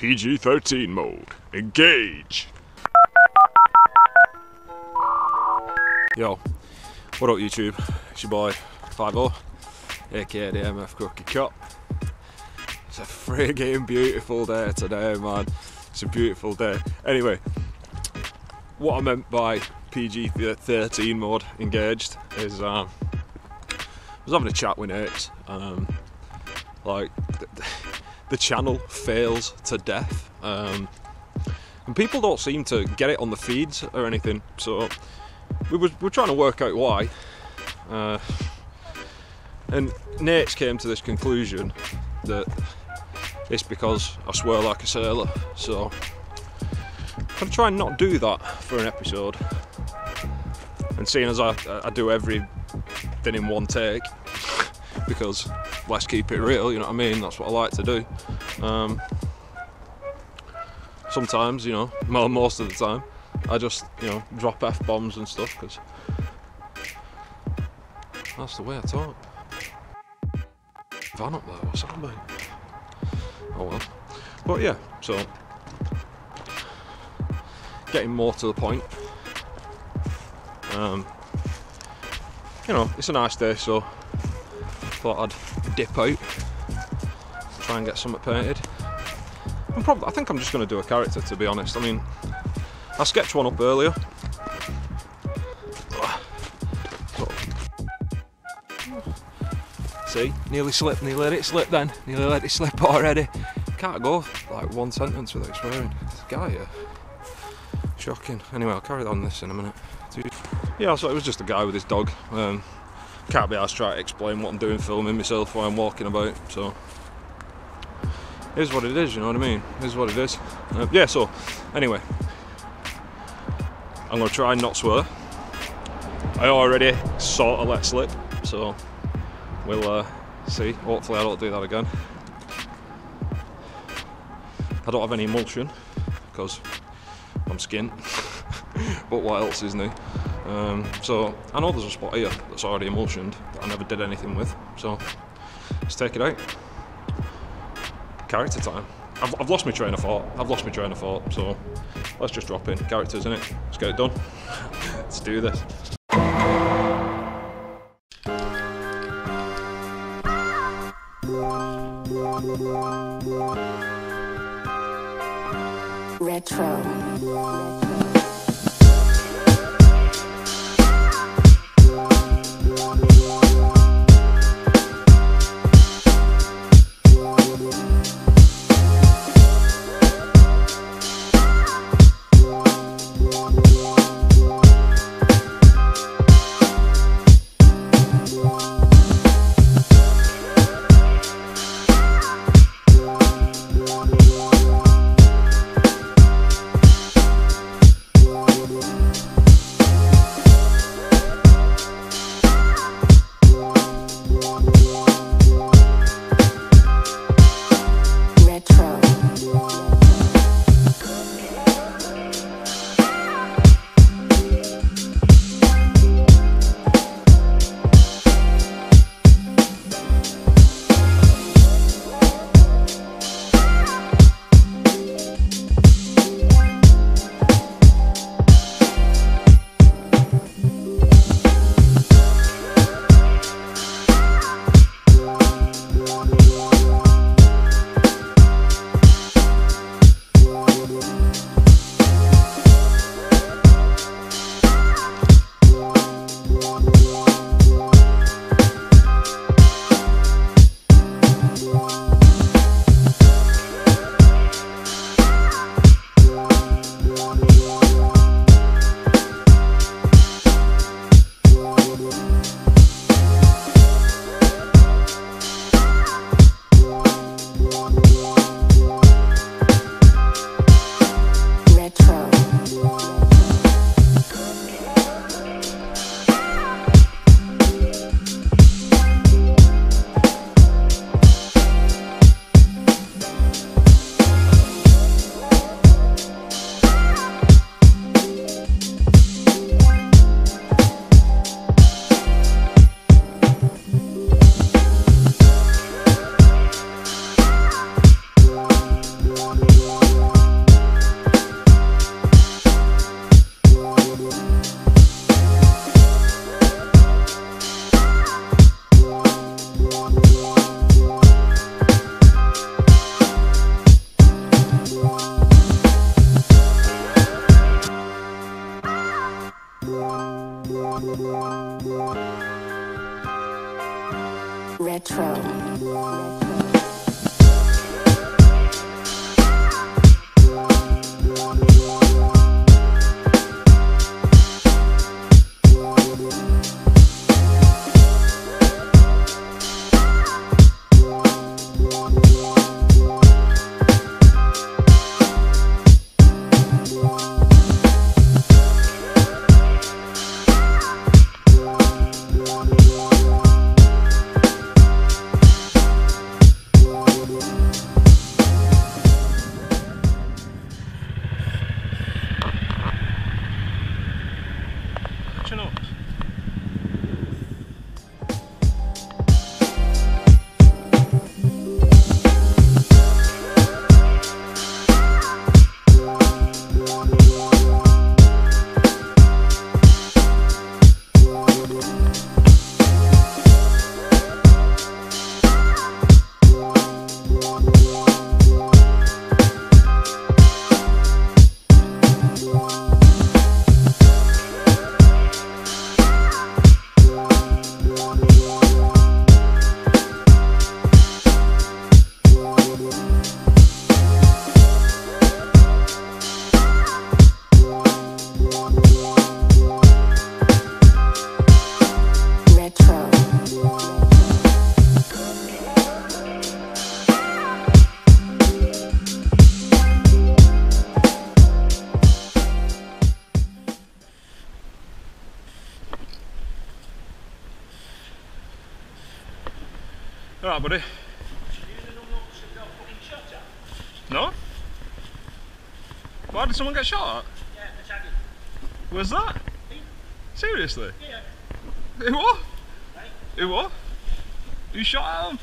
PG-13 mode. Engage! Yo, what up YouTube? It's your boy Fivoe, aka the MF Cookie Cop. It's a friggin' beautiful day today, man. It's a beautiful day. Anyway, what I meant by PG-13 mode engaged is I was having a chat with Nate. Like the channel fails to death, and people don't seem to get it on the feeds or anything. So we're trying to work out why. And Nate's came to this conclusion that it's because I swear like a sailor. So I'm gonna try and not do that for an episode. And seeing as I do everything in one take, because let's keep it real, you know what I mean? That's what I like to do. Sometimes, you know, well, most of the time, I just, you know, drop F-bombs and stuff, because that's the way I talk. Van up there, what's that about? Oh well. But yeah, so getting more to the point. You know, it's a nice day, so thought I'd dip out, try and get something painted. I think I'm just going to do a character, to be honest. I mean, I sketched one up earlier. See, nearly slipped, nearly let it slip then, nearly let it slip already. Can't go like one sentence without swearing. This guy here, shocking. Anyway, I'll carry on this in a minute. Yeah, so it was just a guy with his dog. Can't be asked to try to explain what I'm doing filming myself while I'm walking about, so it is what it is, you know what I mean? It is what it is. Yeah, so anyway, I'm going to try and not swear. I already sort of let slip, so we'll see. Hopefully I don't do that again. I don't have any emulsion because I'm skint, but what else is new? So I know there's a spot here that's already emulsioned that I never did anything with, so let's take it out. Character time. I've lost my train of thought. So let's just drop in characters, innit? Let's get it done. Let's do this. Retro. alright, buddy. No? Why did someone get shot at? Yeah, the tagging. Where's that? Seriously? Yeah. Who what? Right? Who what? Who shot at him?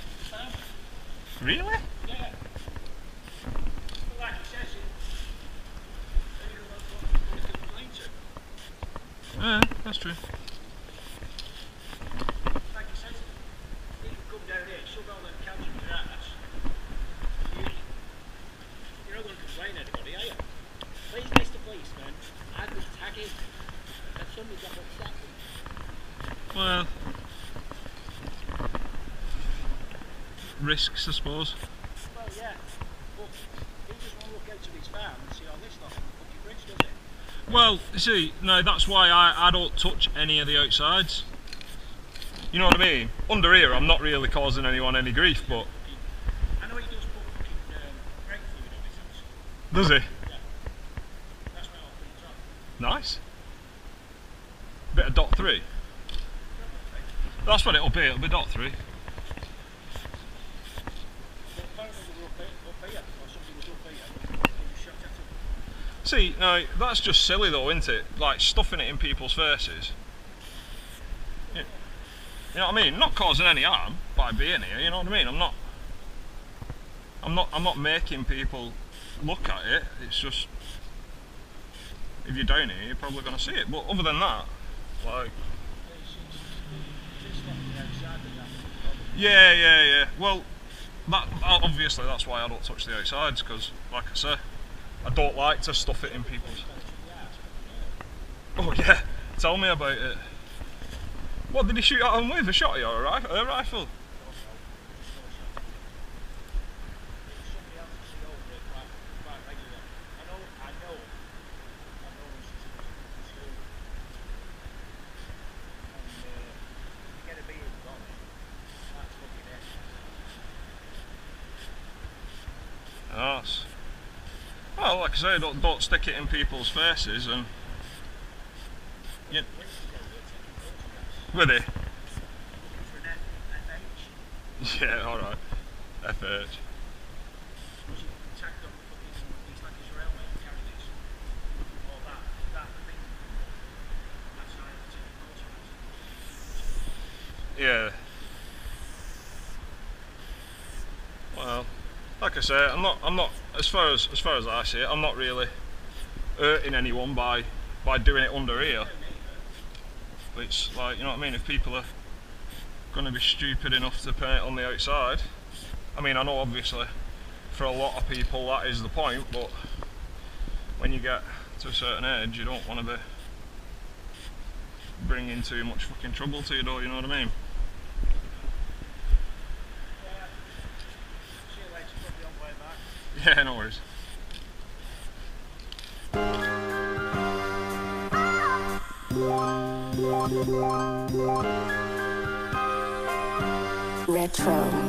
Really? Yeah. But like it says, Yeah, that's true. like it says, you can come down here, shove all them cans in your ass. You're not going to complain to anybody, are you? Please, Mr. Policeman, I was tagging. And somebody got upset. Well, risks, I suppose. Well, yeah. But he just want to look out of his farm and see all this stuff on the fucking bridge, does it? Well, you see, no, that's why I don't touch any of the outsides. You know what I mean? Under here, I'm not really causing anyone any grief, but... I know he does put fucking grape fluid on his house. Does he? Yeah. That's where all things are. Nice. Bit of dot 3. That's what it'll be dot 3. But apparently they were up here, or somebody was up here, and he was shot at him. See, no, that's just silly though, isn't it? Like, stuffing it in people's faces. You know what I mean? Not causing any harm by being here, you know what I mean? I'm not making people look at it, it's just... If you're down here, you're probably going to see it, but other than that, like... Yeah. Well, obviously that's why I don't touch the outsides, because, like I say, I don't like to stuff it in people's... Oh yeah, tell me about it. What did he shoot at him with? A shotty or a rifle? Nice. Well, like I say, don't stick it in people's faces and... With it? Yeah, alright. FH. Yeah. Well, like I say, I'm not as far as I see it, I'm not really hurting anyone by doing it under here. It's like, you know what I mean, if people are going to be stupid enough to paint on the outside, I mean, I know obviously for a lot of people that is the point, but when you get to a certain age, you don't want to be bringing too much fucking trouble to you, though, you know what I mean? Yeah, no worries. Retro.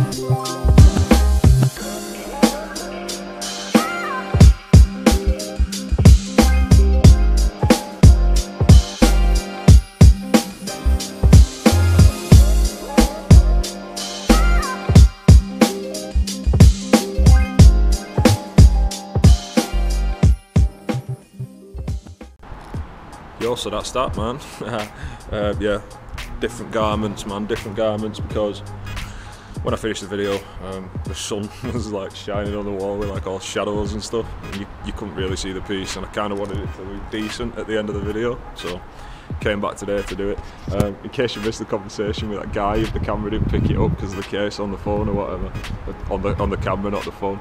Yo, so that's that, man. Yeah, different garments, man, different garments, because when I finished the video, the sun was like shining on the wall with like all shadows and stuff, and you couldn't really see the piece, and I kind of wanted it to look decent at the end of the video, so came back today to do it. In case you missed the conversation with that guy, if the camera didn't pick it up because of the case on the phone or whatever, on the camera, not the phone,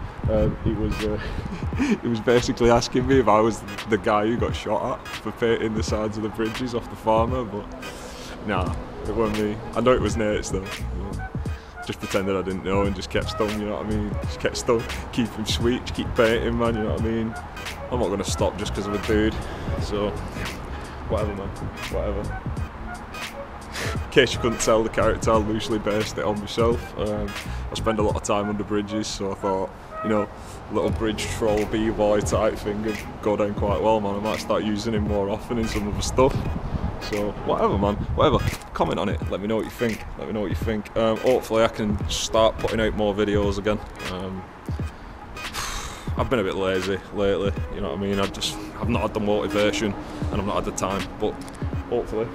he was basically asking me if I was the guy who got shot at for painting the sides of the bridges off the farmer, but nah, it wasn't me. I know it was Nate's though. Just pretended I didn't know and just kept stung, you know what I mean? Just kept stung, keep him sweet, just keep painting, man, you know what I mean? I'm not going to stop just because of a dude, so whatever, man, whatever. In case you couldn't tell, the character, I loosely based it on myself. I spend a lot of time under bridges, so I thought, you know, little bridge troll b-boy type thing would go down quite well, man. I might start using him more often in some of the stuff. So whatever, man, whatever. Comment on it, let me know what you think, let me know what you think. Hopefully I can start putting out more videos again. I've been a bit lazy lately, you know what I mean? I've not had the motivation and I've not had the time, but hopefully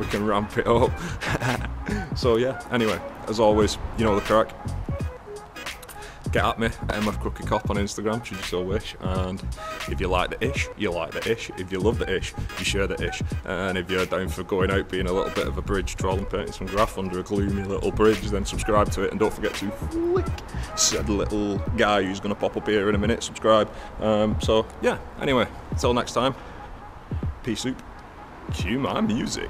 we can ramp it up. So yeah, anyway, as always, you know the crack. Get at me at MFCrookieCop on Instagram, should you so wish, and if you like the ish, you like the ish. If you love the ish, you share the ish, and if you're down for going out being a little bit of a bridge troll and painting some graff under a gloomy little bridge, then subscribe to it, and don't forget to flick said little guy who's going to pop up here in a minute, subscribe. So yeah, anyway, until next time, peace out, cue my music.